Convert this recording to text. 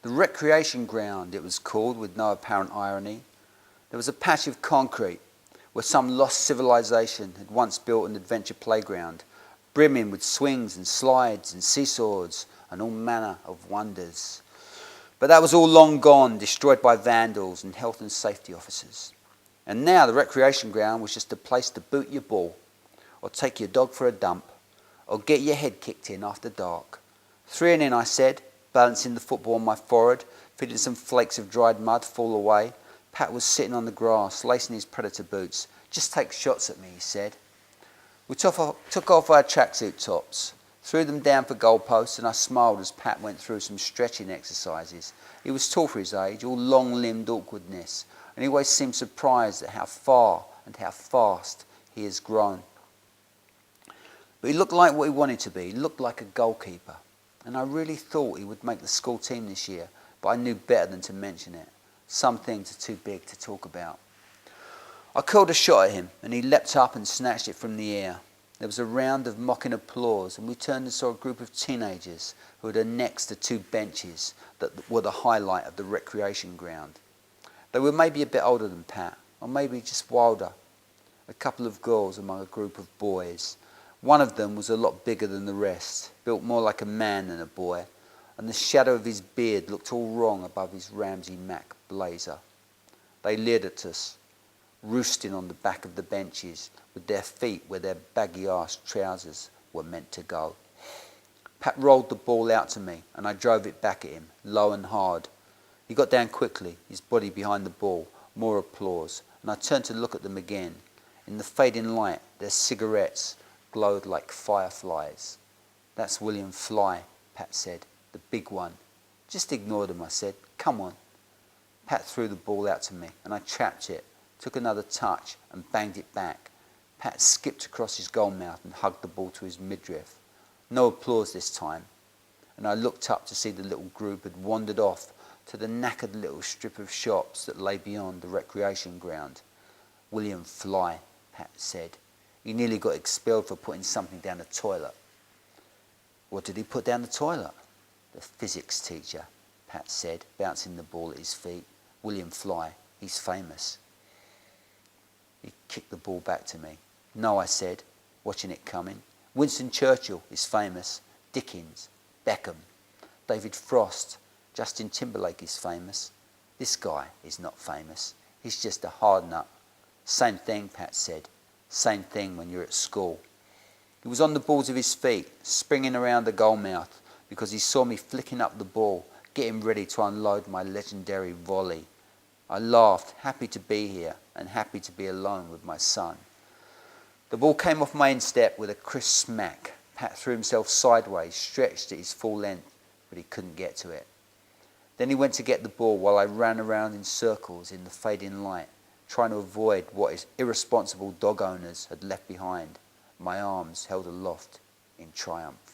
The recreation ground, it was called with no apparent irony. There was a patch of concrete where some lost civilization had once built an adventure playground, brimming with swings and slides and seesaws and all manner of wonders. But that was all long gone, destroyed by vandals and health and safety officers. And now the recreation ground was just a place to boot your ball, or take your dog for a dump, or get your head kicked in after dark. 3 and in, I said, balancing the football on my forehead, feeling some flakes of dried mud fall away. Pat was sitting on the grass, lacing his predator boots. Just take shots at me, he said. We took off our tracksuit tops, threw them down for goalposts, and I smiled as Pat went through some stretching exercises. He was tall for his age, all long-limbed awkwardness, and he always seemed surprised at how far and how fast he has grown. But he looked like what he wanted to be. He looked like a goalkeeper. And I really thought he would make the school team this year, but I knew better than to mention it. Some things are too big to talk about. I called a shot at him, and he leapt up and snatched it from the air. There was a round of mocking applause, and we turned and saw a group of teenagers who were next to 2 benches that were the highlight of the recreation ground. They were maybe a bit older than Pat, or maybe just wilder. A couple of girls among a group of boys. One of them was a lot bigger than the rest, built more like a man than a boy, and the shadow of his beard looked all wrong above his Ramsey Mac blazer. They leered at us, roosting on the back of the benches with their feet where their baggy-ass trousers were meant to go. Pat rolled the ball out to me, and I drove it back at him, low and hard. He got down quickly, his body behind the ball. More applause, and I turned to look at them again. In the fading light, their cigarettes glowed like fireflies. That's William Fly, Pat said, the big one. Just ignore them, I said. Come on. Pat threw the ball out to me, and I trapped it, took another touch, and banged it back. Pat skipped across his goal mouth and hugged the ball to his midriff. No applause this time, and I looked up to see the little group had wandered off to the knackered little strip of shops that lay beyond the recreation ground. William Fly, Pat said. He nearly got expelled for putting something down the toilet. What did he put down the toilet? The physics teacher, Pat said, bouncing the ball at his feet. William Fly, he's famous. He kicked the ball back to me. No, I said, watching it coming. Winston Churchill is famous. Dickens, Beckham, David Frost, Justin Timberlake is famous. This guy is not famous. He's just a hard nut. Same thing, Pat said. Same thing when you're at school. He was on the balls of his feet, springing around the goal mouth because he saw me flicking up the ball, getting ready to unload my legendary volley. I laughed, happy to be here and happy to be alone with my son. The ball came off my instep with a crisp smack. Pat threw himself sideways, stretched at his full length, but he couldn't get to it. Then he went to get the ball while I ran around in circles in the fading light, trying to avoid what his irresponsible dog owners had left behind, my arms held aloft in triumph.